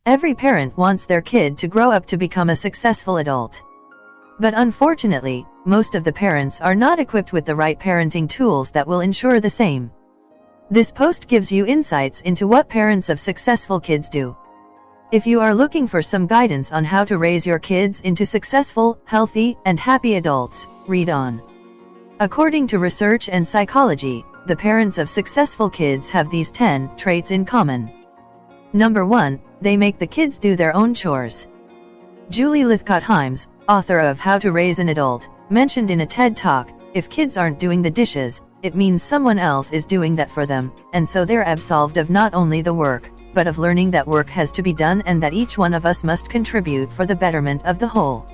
Every parent wants their kid to grow up to become a successful adult. But unfortunately, most of the parents are not equipped with the right parenting tools that will ensure the same. This post gives you insights into what parents of successful kids do. If you are looking for some guidance on how to raise your kids into successful, healthy, and happy adults, read on. According to research and psychology, the parents of successful kids have these 10 traits in common. Number 1, they make the kids do their own chores. 𝗗cieห์ author of How to Raise an Adult, mentioned in a TED Talk, if kids aren't doing the dishes, it means someone else is doing that for them, and so they're absolved of not only the work, but of learning that work has to be done and that each one of us must contribute for the betterment of the whole.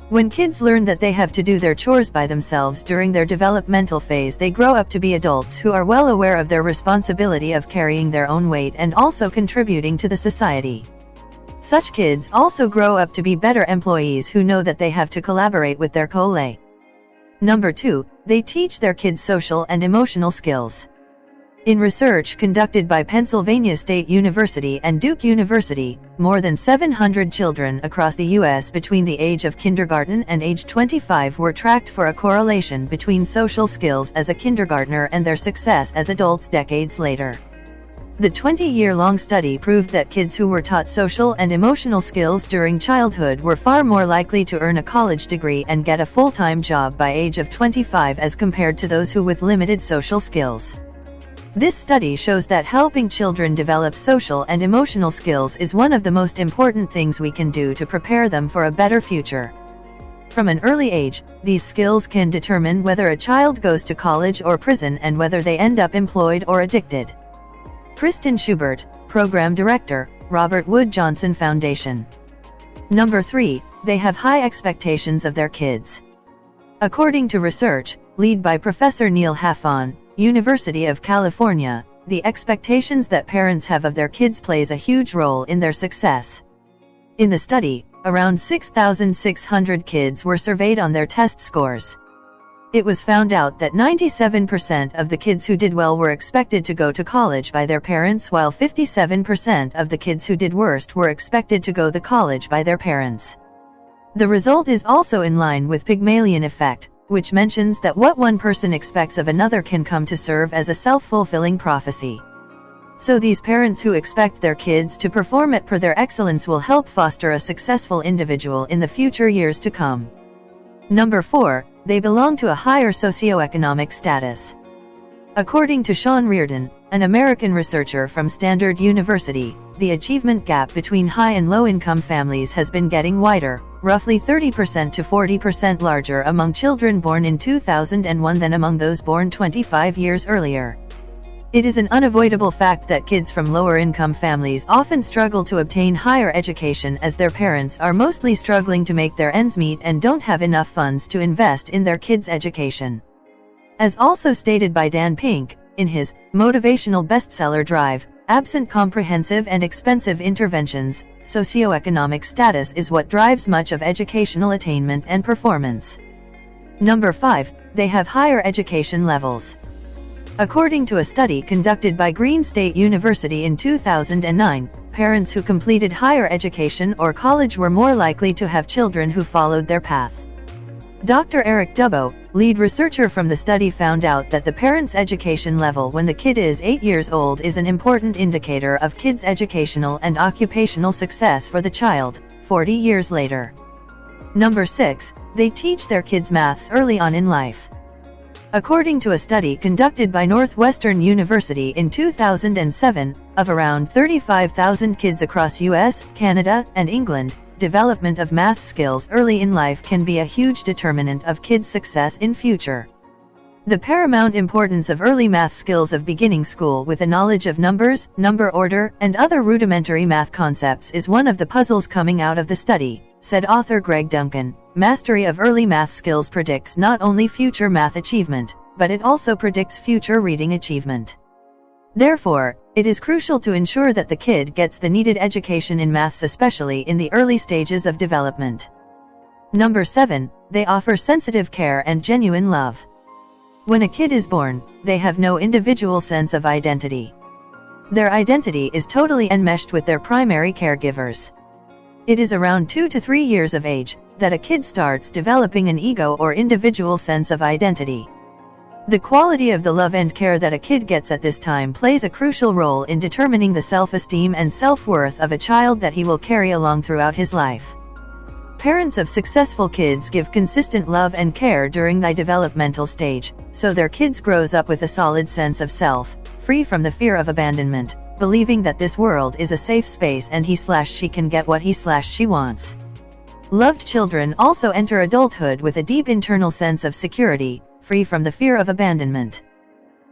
When kids learn that they have to do their chores by themselves during their developmental phase, they grow up to be adults who are well aware of their responsibility of carrying their own weight and also contributing to the society. Such kids also grow up to be better employees who know that they have to collaborate with their colleagues. Number 2, they teach their kids social and emotional skills. In research conducted by Pennsylvania State University and Duke University, more than 700 children across the U.S. between the age of kindergarten and age 25 were tracked for a correlation between social skills as a kindergartner and their success as adults decades later. The 20-year-long study proved that kids who were taught social and emotional skills during childhood were far more likely to earn a college degree and get a full-time job by age of 25 as compared to those who with limited social skills. This study shows that helping children develop social and emotional skills is one of the most important things we can do to prepare them for a better future. From an early age, these skills can determine whether a child goes to college or prison and whether they end up employed or addicted. Kristen Schubert, Program Director, Robert Wood Johnson Foundation. Number 3, they have high expectations of their kids. According to research, led by Professor Neil Hafon, University of California, the expectations that parents have of their kids plays a huge role in their success. In the study, around 6,600 kids were surveyed on their test scores. It was found out that 97% of the kids who did well were expected to go to college by their parents, while 57% of the kids who did worst were expected to go to college by their parents. The result is also in line with Pygmalion effect, which mentions that what one person expects of another can come to serve as a self-fulfilling prophecy. So these parents who expect their kids to perform at their excellence will help foster a successful individual in the future years to come. Number 4, they belong to a higher socioeconomic status. According to Sean Reardon, an American researcher from Stanford University, the achievement gap between high and low-income families has been getting wider, roughly 30% to 40% larger among children born in 2001 than among those born 25 years earlier. It is an unavoidable fact that kids from lower-income families often struggle to obtain higher education as their parents are mostly struggling to make their ends meet and don't have enough funds to invest in their kids' education. As also stated by Dan Pink, in his motivational bestseller Drive, absent comprehensive and expensive interventions, socioeconomic status is what drives much of educational attainment and performance. Number 5, they have higher education levels. According to a study conducted by Green State University in 2009, parents who completed higher education or college were more likely to have children who followed their path. Dr. Eric Dubbo, lead researcher from the study, found out that the parent's education level when the kid is 8 years old is an important indicator of kids' educational and occupational success for the child, 40 years later. Number 6, they teach their kids maths early on in life. According to a study conducted by Northwestern University in 2007, of around 35,000 kids across US, Canada, and England, development of math skills early in life can be a huge determinant of kids' success in future. The paramount importance of early math skills of beginning school with a knowledge of numbers, number order, and other rudimentary math concepts is one of the puzzles coming out of the study, said author Greg Duncan. Mastery of early math skills predicts not only future math achievement, but it also predicts future reading achievement. Therefore, it is crucial to ensure that the kid gets the needed education in maths, especially in the early stages of development. Number 7, they offer sensitive care and genuine love. When a kid is born, they have no individual sense of identity. Their identity is totally enmeshed with their primary caregivers. It is around 2 to 3 years of age that a kid starts developing an ego or individual sense of identity. The quality of the love and care that a kid gets at this time plays a crucial role in determining the self-esteem and self-worth of a child that he will carry along throughout his life. Parents of successful kids give consistent love and care during the developmental stage, so their kids grows up with a solid sense of self, free from the fear of abandonment, believing that this world is a safe space and he/she can get what he/she wants. Loved children also enter adulthood with a deep internal sense of security, free from the fear of abandonment.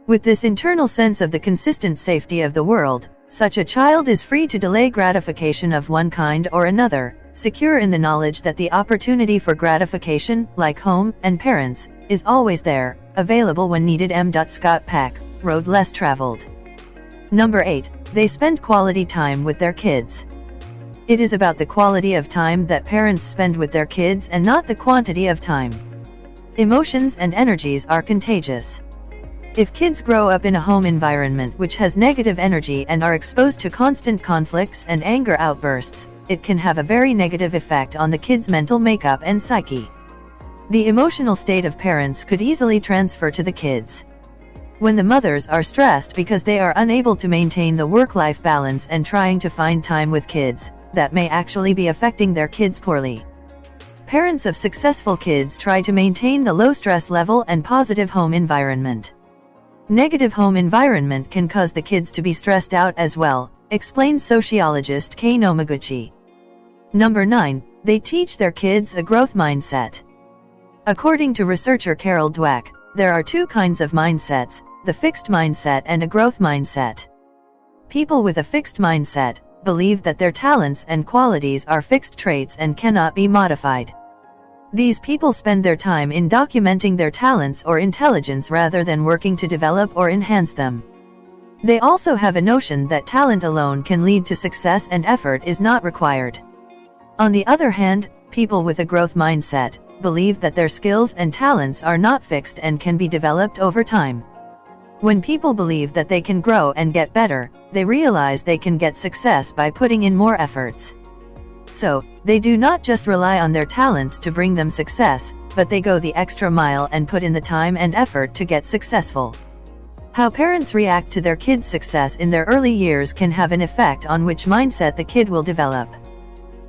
With this internal sense of the consistent safety of the world, such a child is free to delay gratification of one kind or another, secure in the knowledge that the opportunity for gratification, like home and parents, is always there, available when needed. 𝗵𝗵𝗿𝗄𝗃, road less traveled. Number 8. They spend quality time with their kids. It is about the quality of time that parents spend with their kids and not the quantity of time. Emotions and energies are contagious. If kids grow up in a home environment which has negative energy and are exposed to constant conflicts and anger outbursts, it can have a very negative effect on the kid's mental makeup and psyche. The emotional state of parents could easily transfer to the kids. When the mothers are stressed because they are unable to maintain the work-life balance and trying to find time with kids, that may actually be affecting their kids poorly. Parents of successful kids try to maintain the low stress level and positive home environment. Negative home environment can cause the kids to be stressed out as well, explains sociologist 𝗗𝗵𝗿𝗲𝗄. Number 9. They teach their kids a growth mindset. According to researcher Carol Dweck, there are two kinds of mindsets, the fixed mindset and a growth mindset. People with a fixed mindset believe that their talents and qualities are fixed traits and cannot be modified. These people spend their time in documenting their talents or intelligence rather than working to develop or enhance them. They also have a notion that talent alone can lead to success and effort is not required. On the other hand, people with a growth mindset believe that their skills and talents are not fixed and can be developed over time. When people believe that they can grow and get better, they realize they can get success by putting in more efforts. So, they do not just rely on their talents to bring them success, but they go the extra mile and put in the time and effort to get successful. How parents react to their kids' success in their early years can have an effect on which mindset the kid will develop.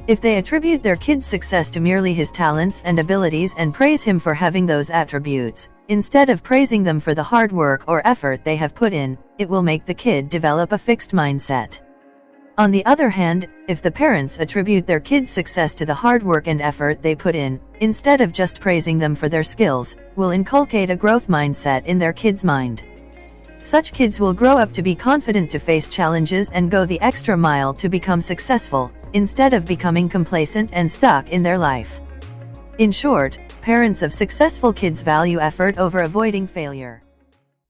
If they attribute their kid's success to merely his talents and abilities and praise him for having those attributes, instead of praising them for the hard work or effort they have put in, it will make the kid develop a fixed mindset. On the other hand, if the parents attribute their kid's success to the hard work and effort they put in, instead of just praising them for their skills, will inculcate a growth mindset in their kid's mind. Such kids will grow up to be confident to face challenges and go the extra mile to become successful, instead of becoming complacent and stuck in their life. In short, parents of successful kids value effort over avoiding failure.